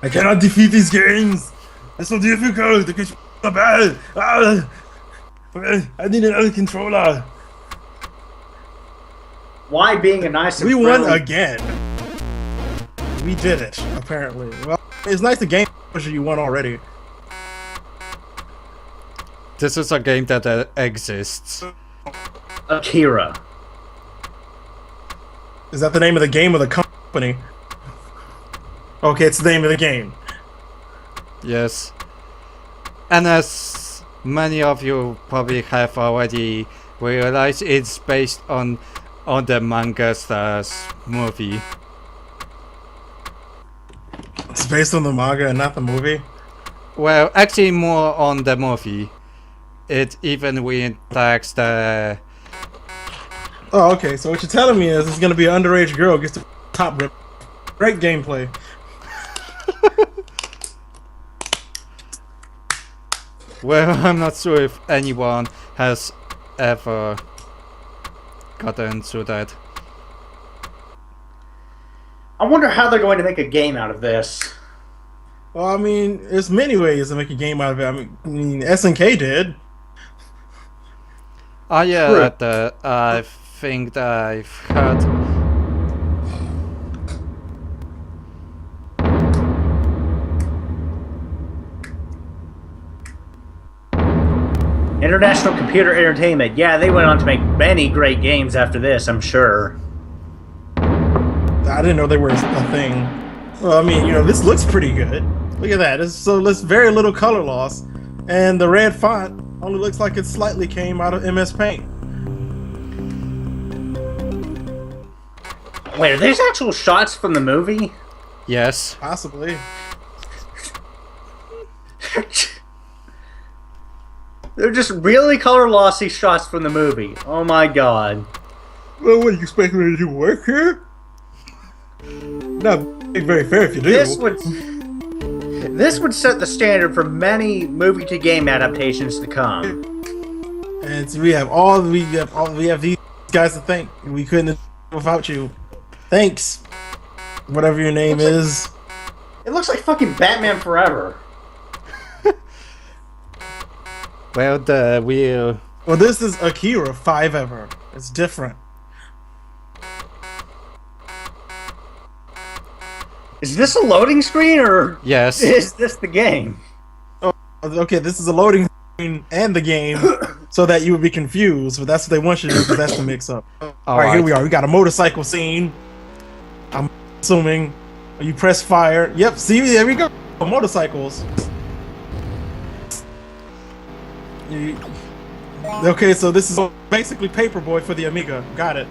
I cannot defeat these games. It's so difficult to catch the ball. I need another controller. Why being a nice and We won friendly... again. We did it, apparently. Well, it's nice the game you won already. This is a game that exists. Akira. Is that the name of the game or the company? Okay, it's the name of the game. Yes. And as many of you probably have already realized, it's based on the manga / movie. It's based on the manga and not the movie? Well, actually more on the movie. It even reenacts the... Oh, okay, so what you're telling me is it's gonna be an underage girl gets the top rip. Great gameplay. Well, I'm not sure if anyone has ever gotten through that. I wonder how they're going to make a game out of this. Well, I mean, there's many ways to make a game out of it. I mean SNK did. Oh yeah, I think that I've heard... International Computer Entertainment. Yeah, they went on to make many great games after this, I'm sure. I didn't know they were a thing. Well, I mean, you know, this looks pretty good. Look at that. There's very little color loss. And the red font only looks like it slightly came out of MS Paint. Wait, are these actual shots from the movie? Yes. Possibly. They're just really color lossy shots from the movie. Oh my god. Well, what, you expect me to do work here? Not very fair if you do. This would set the standard for many movie to game adaptations to come. And so we have these guys to thank. We couldn't have done without you. Thanks. Whatever your name is. It looks like fucking Batman Forever. Well, Well, this is Akira 5 ever. It's different. Is this a loading screen or Yes. is this the game? Oh, okay, this is a loading screen and the game, so that you would be confused. But that's what they want you to do, because that's the mix-up. All right, here we are. We got a motorcycle scene. I'm assuming you press fire. Yep. See, there we go. Motorcycles. Okay, so this is basically Paperboy for the Amiga. Got it.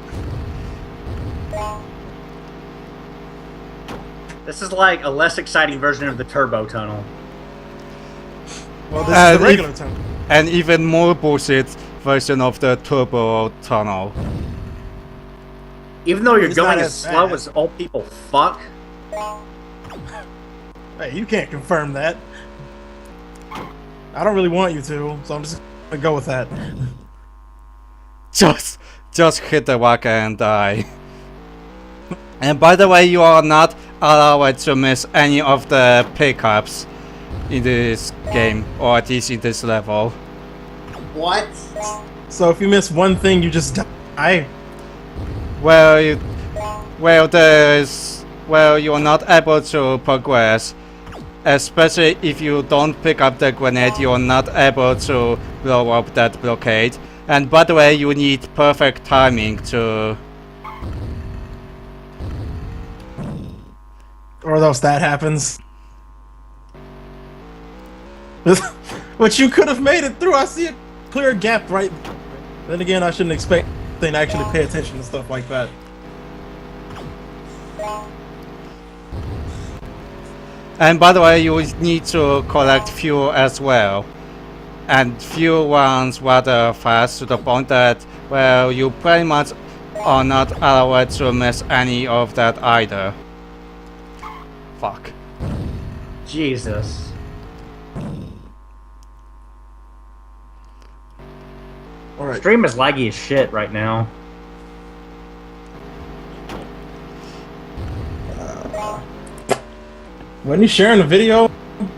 This is like a less exciting version of the Turbo Tunnel. Well, this is the regular tunnel. An even more bullshit version of the Turbo Tunnel. Even though you're It's going not as as slow bad. as old people fuck. Hey, you can't confirm that. I don't really want you to, so I'm just gonna go with that. Just hit the rock and die. And by the way, you are not allowed to miss any of the pickups in this game, or at least in this level. What? So if you miss one thing, you just die. Well, you're not able to progress. Especially if you don't pick up the grenade, you're not able to blow up that blockade. And by the way, you need perfect timing to... Or else that happens. But you could have made it through. I see a clear gap right. Then again, I shouldn't expect them to actually pay attention to stuff like that. And by the way, you need to collect fuel as well. And fuel runs rather fast to the point that, well, you pretty much are not allowed to miss any of that either. Fuck. Jesus. Alright. Stream is laggy as shit right now. Wasn't he sharing a video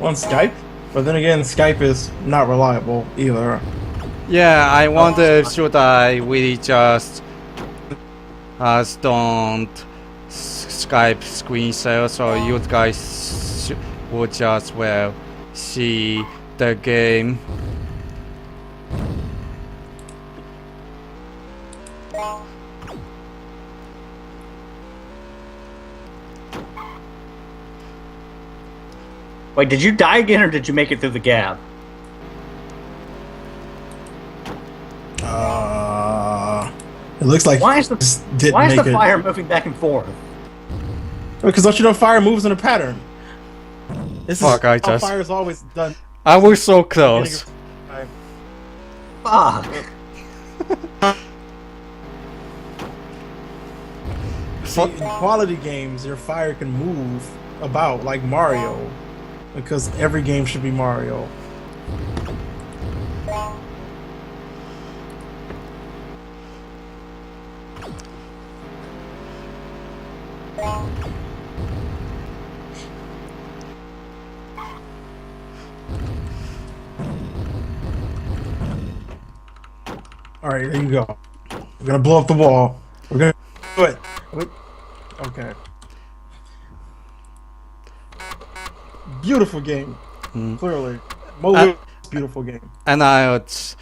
on Skype? But then again, Skype is not reliable either. Yeah, I wonder should I really just don't Skype screen share so you guys would just well see the game. Wait, did you die again, or did you make it through the gap? It looks like why is the fire moving back and forth? Because don't you know fire moves in a pattern? This Fuck, is how fire's always done. I was so close. Fuck. See, in quality games, your fire can move about like Mario, because every game should be Mario. Alright, there you go. We're gonna blow up the wall. We're gonna do it. Wait. Okay. Beautiful game. Clearly. Beautiful game. And as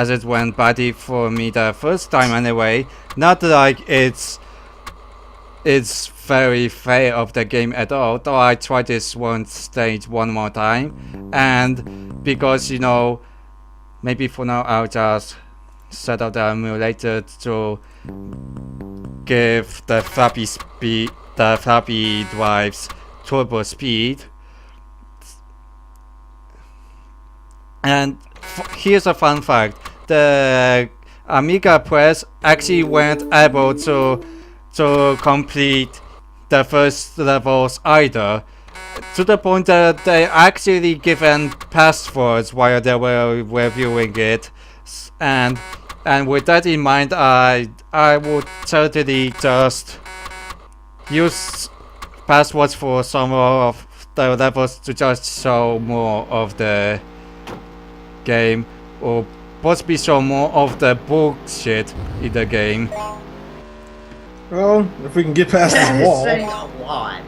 it went badly for me the first time anyway, not like it's very fair of the game at all, though I tried this one stage one more time, and because, you know, maybe for now I'll just set up the emulator to give the floppy drives turbo speed. And here's a fun fact: the Amiga press actually weren't able to complete the first levels either, to the point that they actually given passwords while they were reviewing it, and with that in mind, I would certainly just use passwords for some of the levels to just show more of the game, or possibly show more of the bullshit in the game. Well, if we can get past this wall. That is saying a lot.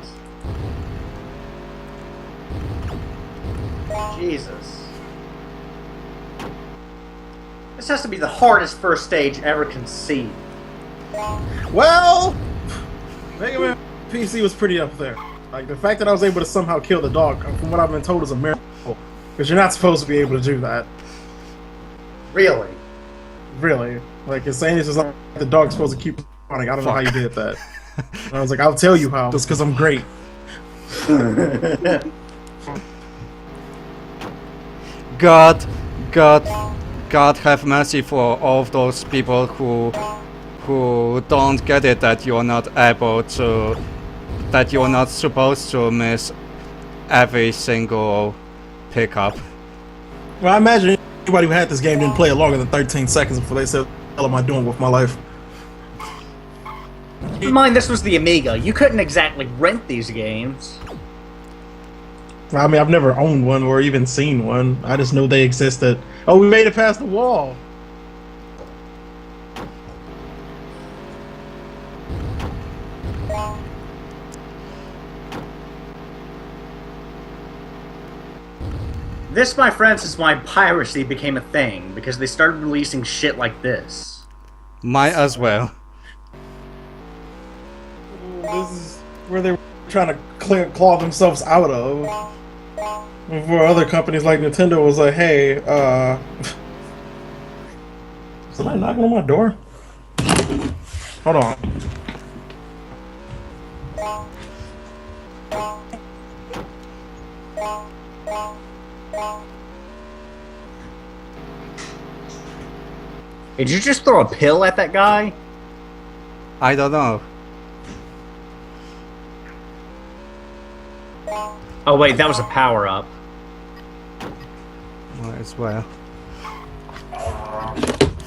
Jesus. This has to be the hardest first stage ever conceived. Well, Mega Man PC was pretty up there. Like, the fact that I was able to somehow kill the dog, from what I've been told, is a miracle. Because you're not supposed to be able to do that. Really? Really. Like, it's saying this is like the dog's supposed to keep running. I don't know how you did that. And I was like, I'll tell you how. It's because I'm great. God have mercy for all of those people who don't get it, that you're not able to, that you're not supposed to miss every single pickup. Well, I imagine anybody who had this game didn't play it longer than 13 seconds before they said, what the hell am I doing with my life? Keep in mind, this was the Amiga. You couldn't exactly rent these games. I mean, I've never owned one or even seen one. I just know they existed. Oh, we made it past the wall. This, my friends, is why piracy became a thing, because they started releasing shit like this. Might as well. This is where they were trying to claw themselves out of. Before other companies like Nintendo was like, hey, somebody knocking on my door? Hold on. Did you just throw a pill at that guy? I don't know. Oh wait, that was a power-up. Might as well.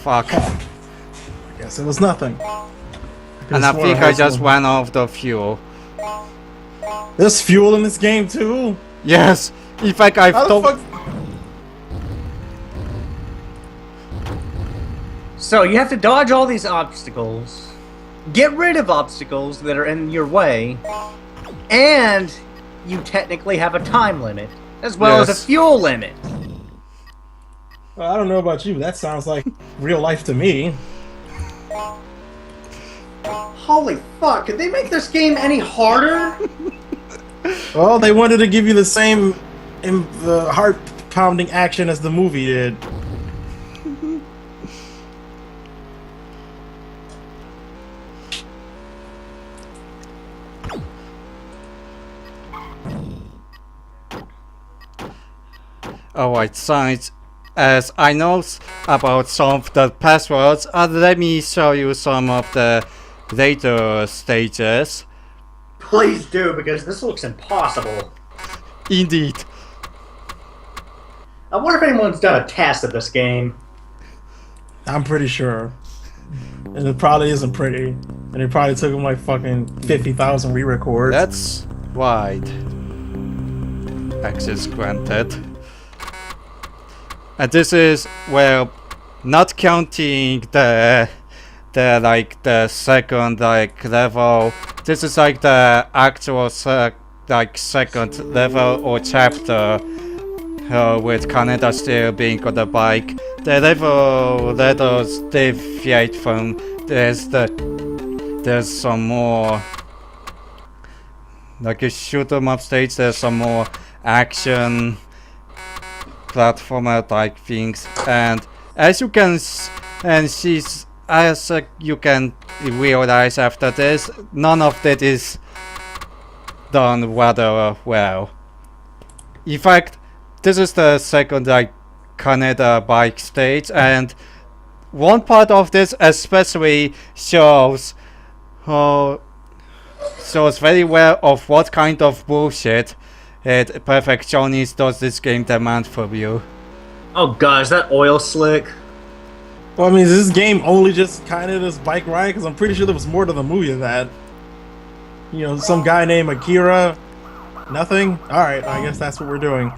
Fuck. I guess it was nothing. And I think I just ran out of the fuel. There's fuel in this game too. Yes. In fact, I've How the told. fuck? So you have to dodge all these obstacles, get rid of obstacles that are in your way, and you technically have a time limit, as well as a fuel limit. Well, I don't know about you. That sounds like real life to me. Holy fuck, could they make this game any harder? Well, they wanted to give you the same the heart-pounding action as the movie did. Alright, science. As I know about some of the passwords, let me show you some of the later stages. Please do, because this looks impossible. Indeed. I wonder if anyone's done a test of this game. I'm pretty sure. And it probably isn't pretty. And it probably took them like fucking 50,000 re-records. That's right. Access granted. And this is, well, not counting the second level. This is like the actual second level or chapter with Kaneda still being on the bike. The level let us deviate from there's some more like a shoot 'em up stage. There's some more action platformer type things, and as you can you can realize after this, none of that is done rather well. In fact, this is the second Kaneda bike stage, and one part of this especially shows very well of what kind of bullshit Perfectionist does this game demand from you. Oh god, is that oil slick? Well, I mean, is this game only just kind of this bike ride? Because I'm pretty sure there was more to the movie than that. You know, some guy named Akira. Nothing? Alright, I guess that's what we're doing.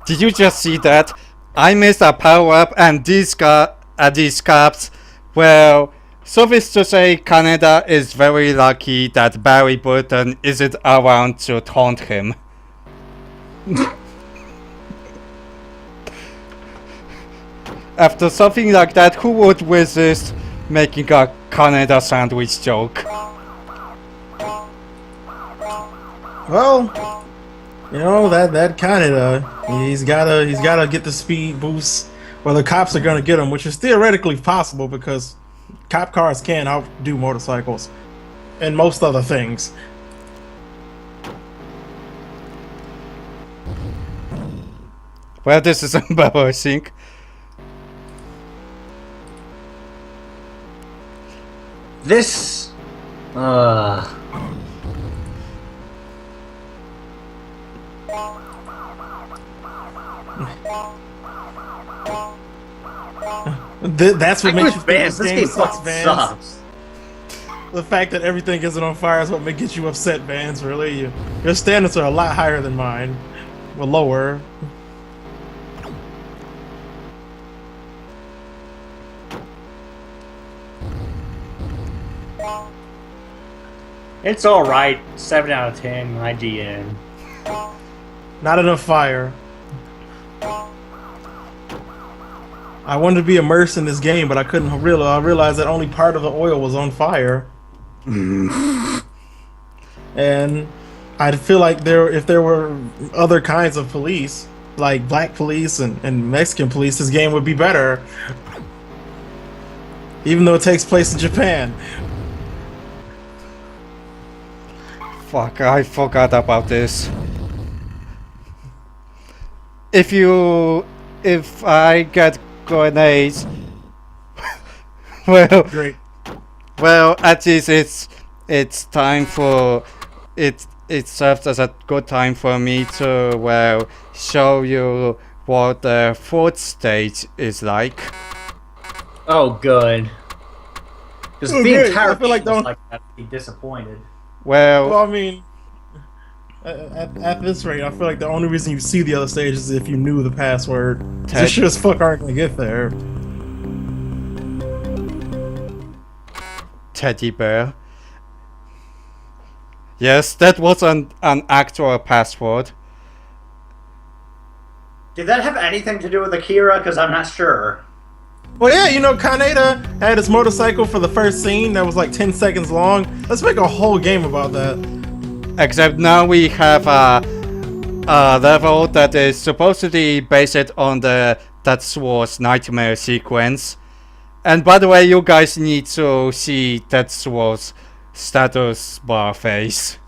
Did you just see that? I missed a power up and these caps. Well, suffice to say, Kaneda is very lucky that Barry Burton isn't around to taunt him. After something like that, who would resist making a Kaneda sandwich joke? Well, you know, that Kaneda, he's gotta get the speed boost, or the cops are gonna get him, which is theoretically possible because cop cars can outdo motorcycles and most other things. Well, this is embarrassing. This... That's what makes you think this game sucks, fucking Vans. sucks. The fact that everything isn't on fire is what gets you upset, Vans. Really, your standards are a lot higher than mine. Well, lower. It's alright. 7 out of 10, IGN. Not enough fire. I wanted to be immersed in this game, but I couldn't realize that only part of the oil was on fire. And I feel like if there were other kinds of police, like black police and Mexican police, this game would be better. Even though it takes place in Japan. Fuck, I forgot about this. If I get grenades, well, Great. Well, at least it's time for it. It serves as a good time for me to, well, show you what the fourth stage is like. Oh, good. Because Oh, the great. entire I feel like game was like that, I'd be disappointed. Well, Well, I mean, At this rate, I feel like the only reason you see the other stage is if you knew the password. You sure as fuck aren't gonna get there. Teddy bear. Yes, that was an actual password. Did that have anything to do with Akira? Because I'm not sure. Well, yeah, you know, Kaneda had his motorcycle for the first scene that was like 10 seconds long. Let's make a whole game about that. Except now we have a level that is supposed to be based on the Tetsuo's nightmare sequence. And by the way, you guys need to see Tetsuo's status bar face.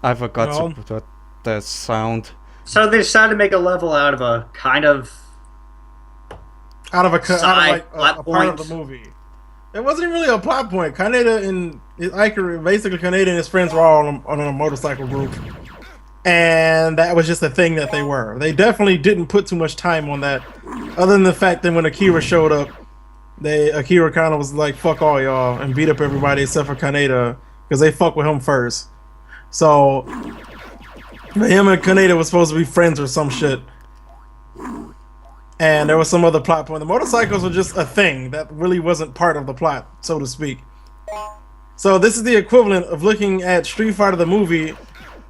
I forgot to put the sound. So they decided to make a level out of a kind of out of a part of the movie. It wasn't really a plot point. Kaneda and Akira, basically Kaneda and his friends were all on a motorcycle group, and that was just a thing that they were. They definitely didn't put too much time on that, other than the fact that when Akira showed up, Akira kind of was like, "Fuck all y'all," and beat up everybody except for Kaneda because they fuck with him first. So him and Kaneda was supposed to be friends or some shit. And there was some other plot point. The motorcycles were just a thing that really wasn't part of the plot, so to speak. So this is the equivalent of looking at Street Fighter the movie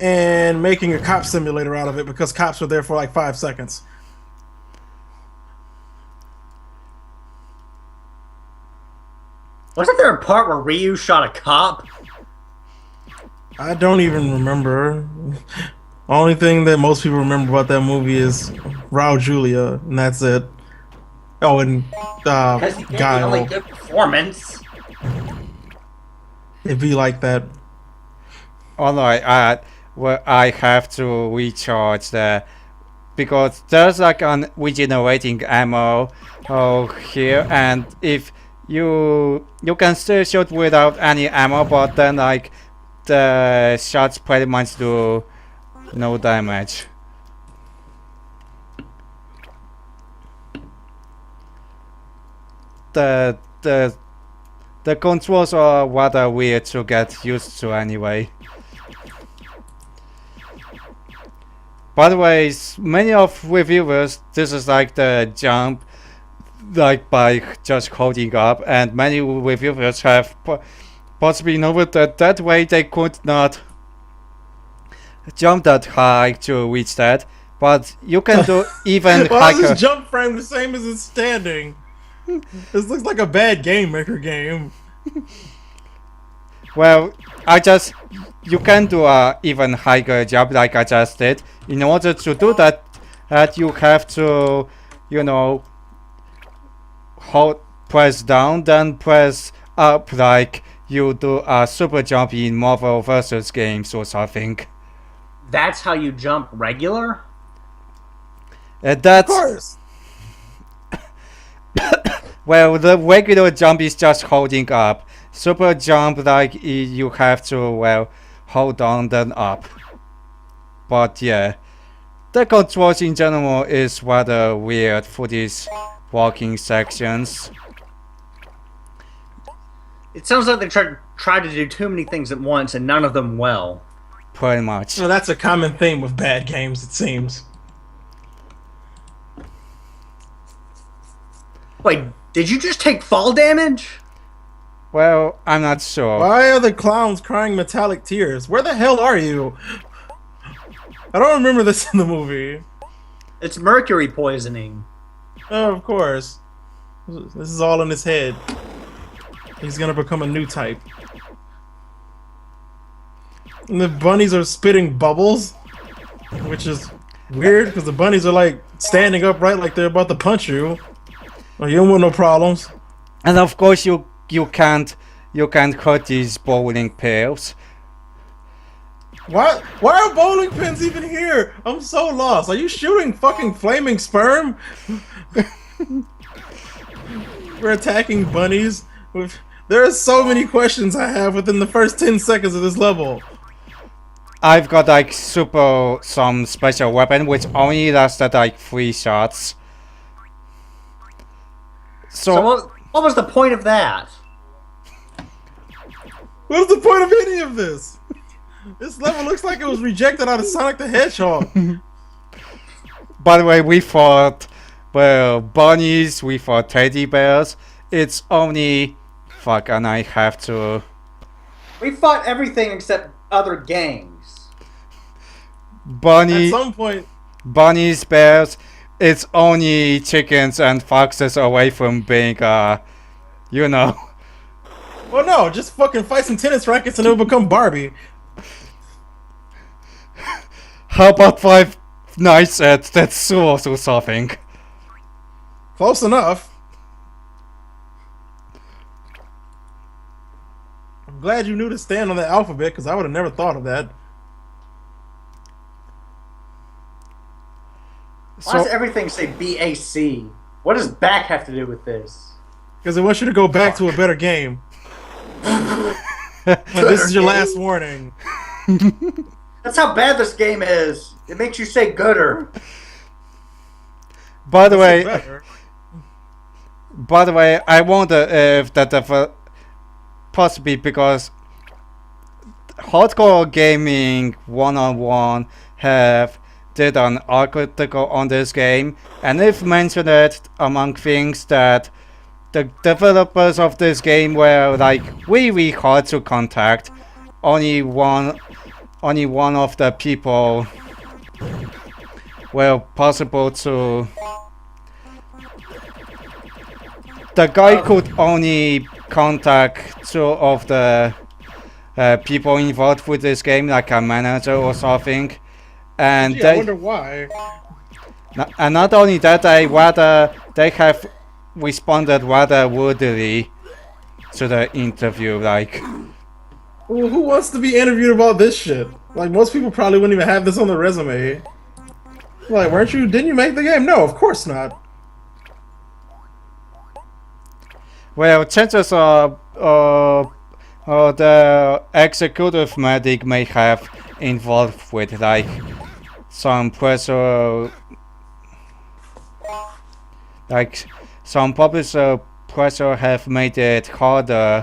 and making a cop simulator out of it because cops were there for like 5 seconds. Wasn't there a part where Ryu shot a cop? I don't even remember. Only thing that most people remember about that movie is Raul Julia, and that's it. Oh, and Guile. Only good performance. It'd be like that. Alright, well, I have to recharge there because there's like an regenerating ammo here, and if you can still shoot without any ammo, but then like the shots pretty much do no damage. The controls are rather weird to get used to anyway. By the way, many of reviewers, this is like the jump like by just holding up, and many reviewers have possibly noted that way they could not jump that high to reach that, but you can do even Why higher. is this jump frame the same as it's standing? This looks like a bad Game Maker game. Well, you can do a even higher jump like I just did. In order to do that, you have to, you know, press down, then press up like you do a super jump in Marvel vs. games or something. That's how you jump regular? That's... Of course. Well, the regular jump is just holding up. Super jump, like, you have to, well, hold down then up. But yeah, the controls in general is rather weird for these walking sections. It sounds like they tried to do too many things at once and none of them well. Pretty much. Well, that's a common theme with bad games, it seems. Wait, did you just take fall damage? Well, I'm not sure. Why are the clowns crying metallic tears? Where the hell are you? I don't remember this in the movie. It's mercury poisoning. Oh, of course. This is all in his head. He's gonna become a new type. And the bunnies are spitting bubbles, which is weird because the bunnies are like standing upright like they're about to punch you. Well, you don't want no problems. And of course you can't hurt these bowling pins. Why are bowling pins even here? I'm so lost. Are you shooting fucking flaming sperm? We're attacking bunnies with... There are so many questions I have within the first 10 seconds of this level. I've got like some special weapon which only lasted like 3 shots. So what was the point of that? What's the point of any of this? This level looks like it was rejected out of Sonic the Hedgehog. By the way, we fought, well, bunnies, we fought teddy bears. It's only... Fuck, and I have to... We fought everything except other gangs. At some point... Bunnies, bears, it's only chickens and foxes away from being, you know... Well, no, just fucking fight some tennis rackets and it'll become Barbie. How about 5 nights at that source or something? Close enough. I'm glad you knew to stand on the alphabet, because I would have never thought of that. Why does everything say BAC? What does back have to do with this? Because it wants you to go back to a better game. This is your last warning. That's how bad this game is. It makes you say gooder. By the way, I wonder if that possibly because Hardcore Gaming 101 did an article on this game, and they've mentioned it among things that the developers of this game were like really hard to contact. Only one of the people were possible to... The guy could only contact 2 of the people involved with this game, like a manager or something. And I wonder why. And not only that, they have responded rather rudely to the interview, like... Well, who wants to be interviewed about this shit? Like, most people probably wouldn't even have this on the resume. Like, didn't you make the game? No, of course not. Well, chances are the executive medic may have involved with like some pressure, like some publisher pressure have made it harder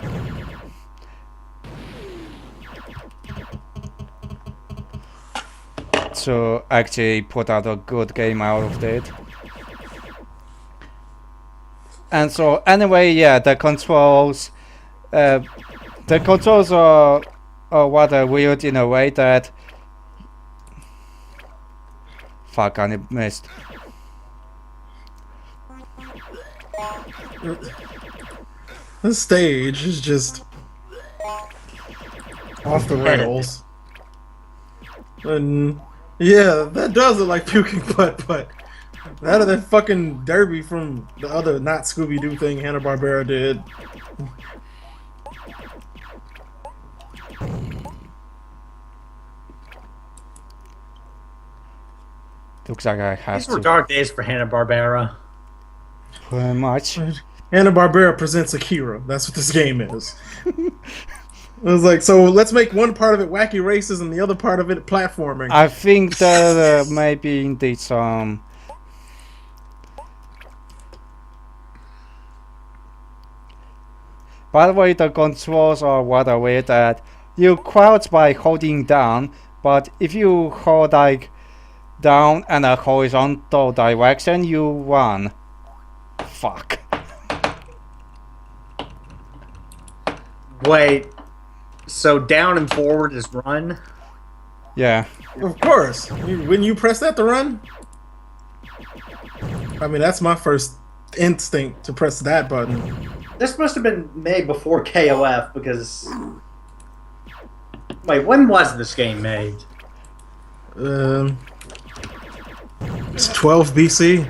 to actually put out a good game out of it. And so anyway, yeah, the controls are rather weird in a way that... Fuck, I missed. This stage is just off the rails. And yeah, that does look like puking butt, but that or that fucking derby from the other not Scooby-Doo thing Hanna-Barbera did. Looks like I have These were dark days for Hanna-Barbera. Pretty much. Hanna-Barbera presents Akira. That's what this game is. It was like, so let's make one part of it wacky races and the other part of it platforming. I think that maybe indeed some... By the way, the controls are rather weird that you crouch by holding down, but if you hold like down and a horizontal direction, you run. Fuck. Wait, so down and forward is run? Yeah. Of course. When you press that to run? I mean, that's my first instinct, to press that button. This must have been made before KOF, because... Wait, when was this game made? It's 12 BC.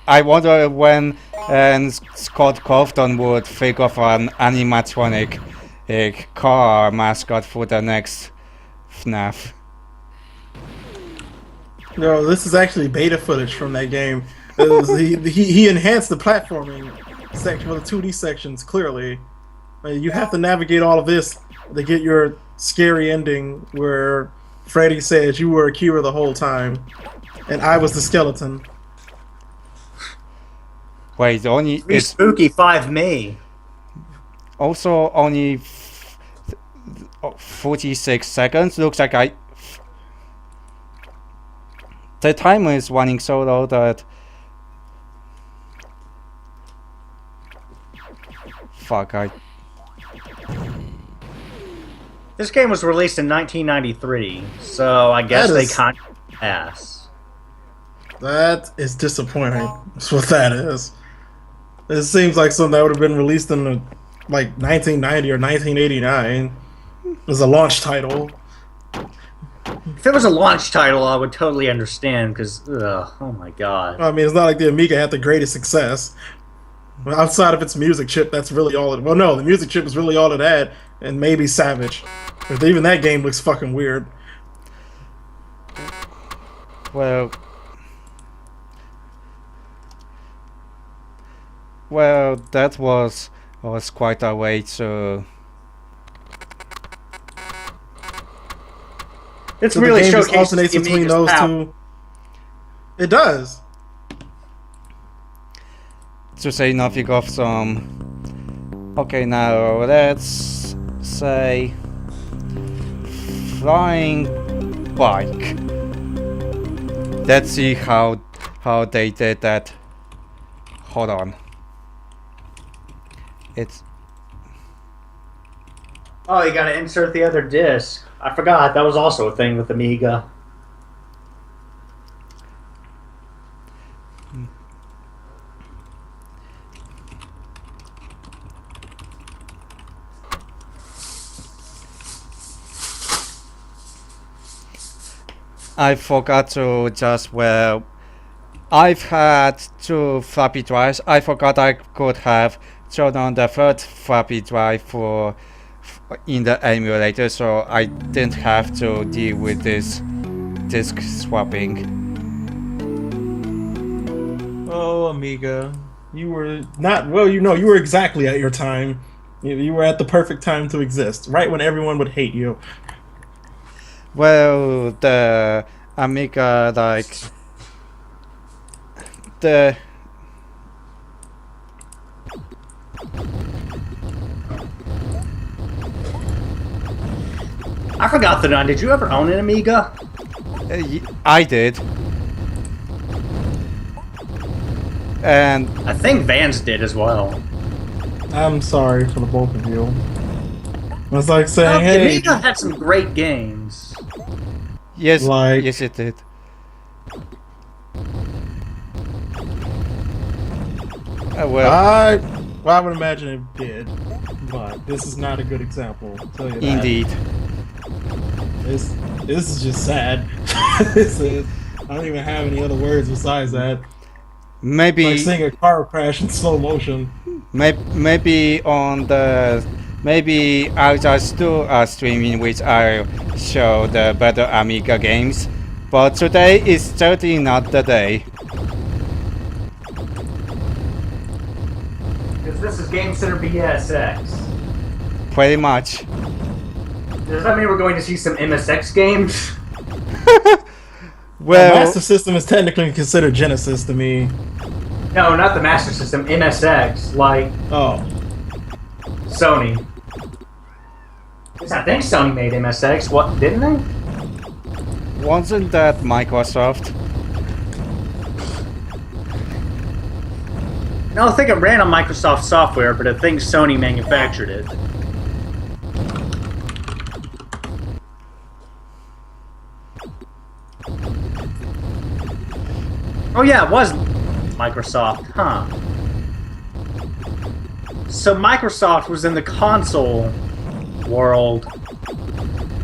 I wonder when Scott Cawthon would think of an animatronic car mascot for the next FNAF. No, this is actually beta footage from that game. He enhanced the platforming section, well, the 2D sections, clearly. You have to navigate all of this to get your scary ending where Freddy says you were Akira the whole time, and I was the skeleton. Wait, only Be spooky 5 me. Also only 46 seconds. Looks like the timer is running so low that This game was released in 1993, so I guess they kind of pass. That is disappointing. That's what that is. It seems like something that would have been released in like 1990 or 1989 as a launch title. If it was a launch title, I would totally understand, because, oh my god. I mean, it's not like the Amiga had the greatest success. Outside of its music chip, that's really all it... Well, no, the music chip is really all it had, and maybe Savage. But even that game looks fucking weird. Well, that was quite a way to... It's so really the game just showcasing alternates between those two. It does. To say nothing of some... Okay, now let's say... Flying bike. Let's see how they did that. Hold on. It's... Oh, you gotta insert the other disc. I forgot, that was also a thing with Amiga. I forgot to just, well, I've had 2 floppy drives. I forgot I could have turned on the 3rd floppy drive in the emulator, so I didn't have to deal with this disk swapping. Oh, Amiga. You were not... Well, you know, you were exactly at your time. You were at the perfect time to exist, right when everyone would hate you. Well, the Amiga, like... The... I forgot the name. Did you ever own an Amiga? I did. And... I think Vance did as well. I'm sorry for the both of you. It's like saying, The hey... Amiga had some great games. Yes, like... yes it did. Well, I would imagine it did, but this is not a good example. I'll tell you that. Indeed. This is just sad. This is, I don't even have any other words besides that. Maybe it's like seeing a car crash in slow motion. Maybe on the I'll just do a stream in which I'll show the better Amiga games. But today is certainly not the day. Because this is Gamecenter BSX. Pretty much. Does that mean we're going to see some MSX games? Well, the Master System is technically considered Genesis to me. No, not the Master System. MSX, like Sony. I think Sony made MSX. What, didn't they? Wasn't that Microsoft? No, I think it ran on Microsoft software, but I think Sony manufactured it. Oh yeah, it was Microsoft, huh? So Microsoft was in the console world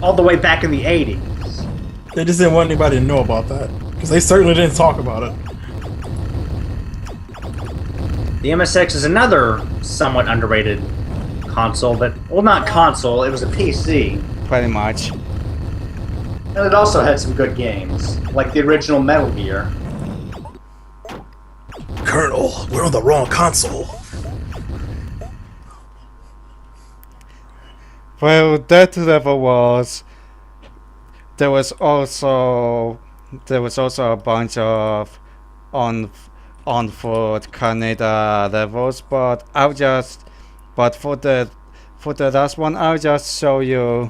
all the way back in the 80s. They just didn't want anybody to know about that, because they certainly didn't talk about it. The MSX is another somewhat underrated console, but, well, not console, it was a PC. Pretty much. And it also had some good games, like the original Metal Gear. Colonel, we're on the wrong console. Well, that level was. There was also a bunch of on foot Canada levels, but for the last one, I'll just show you.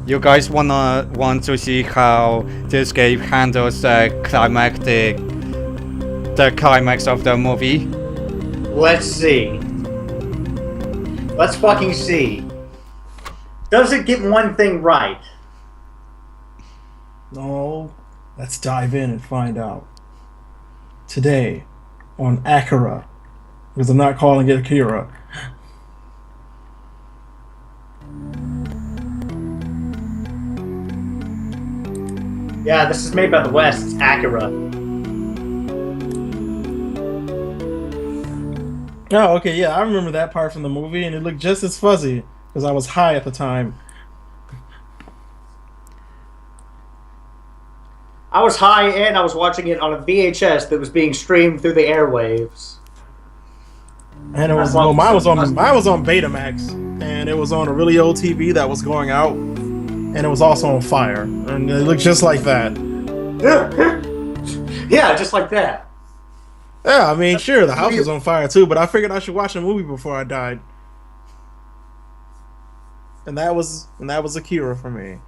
You guys want to see how this game handles the climax of the movie? Let's see. Let's fucking see. Does it get one thing right? No, let's dive in and find out. Today, on Akira, because I'm not calling it Akira. Yeah, this is made by the West. It's Akira. Oh, okay, yeah, I remember that part from the movie, and it looked just as fuzzy, because I was high at the time. I was high and I was watching it on a VHS that was being streamed through the airwaves. And it was mine was on Betamax, and it was on a really old TV that was going out, and it was also on fire, and it looked just like that. Yeah, just like that. Yeah, I mean, sure, the house was on fire too, but I figured I should watch a movie before I died, and that was Akira for me.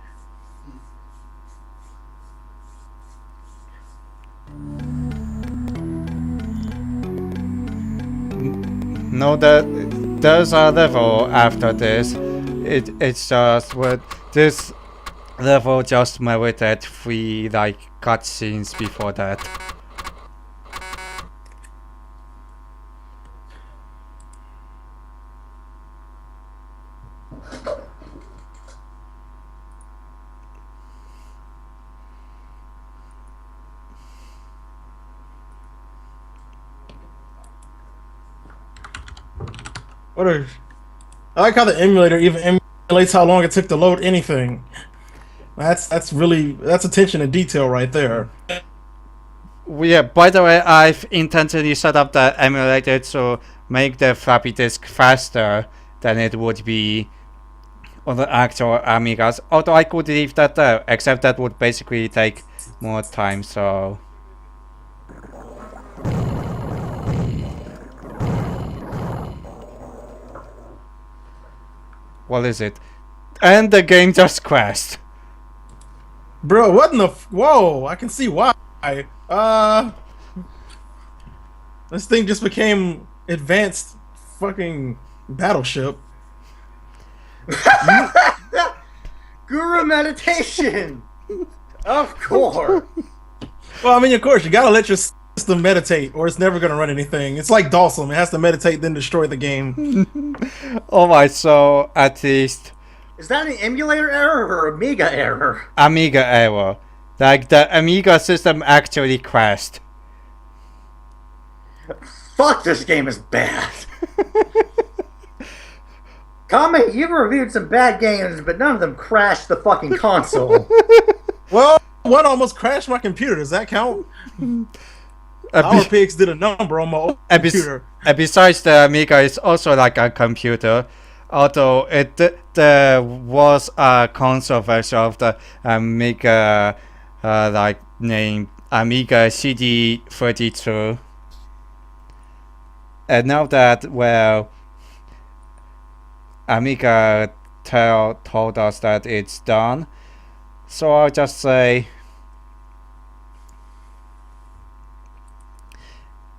No, there's a level after this. It's just what this level just merited 3 like cutscenes before that. I like how the emulator even emulates how long it took to load anything. That's attention to detail right there. Yeah, by the way, I've intentionally set up the emulator to make the floppy disk faster than it would be on the actual Amigas. Although I could leave that there, except that would basically take more time, so... What is it? And the game just crashed. Bro, what in the whoa, I can see why. This thing just became advanced fucking battleship. Guru meditation! Of course! Well, I mean, of course, you gotta let your system meditate, or it's never gonna run anything. It's like Dawson, it has to meditate, then destroy the game. Alright, so at least... Is that an emulator error or Amiga error? Amiga error. Like, the Amiga system actually crashed. Fuck, this game is bad. Kame, you've reviewed some bad games, but none of them crashed the fucking console. Well, one almost crashed my computer. Does that count? Our pigs did a number on my old computer. Besides, the Amiga is also like a computer. Although there was a console version of the Amiga, like named Amiga CD32. And now that, well, Amiga told us that it's done, so I'll just say,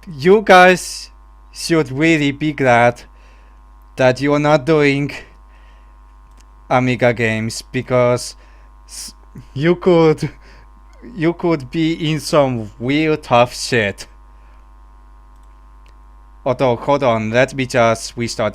you guys should really be glad that you're not doing Amiga games, because you could be in some real tough shit. Although, hold on, let me just restart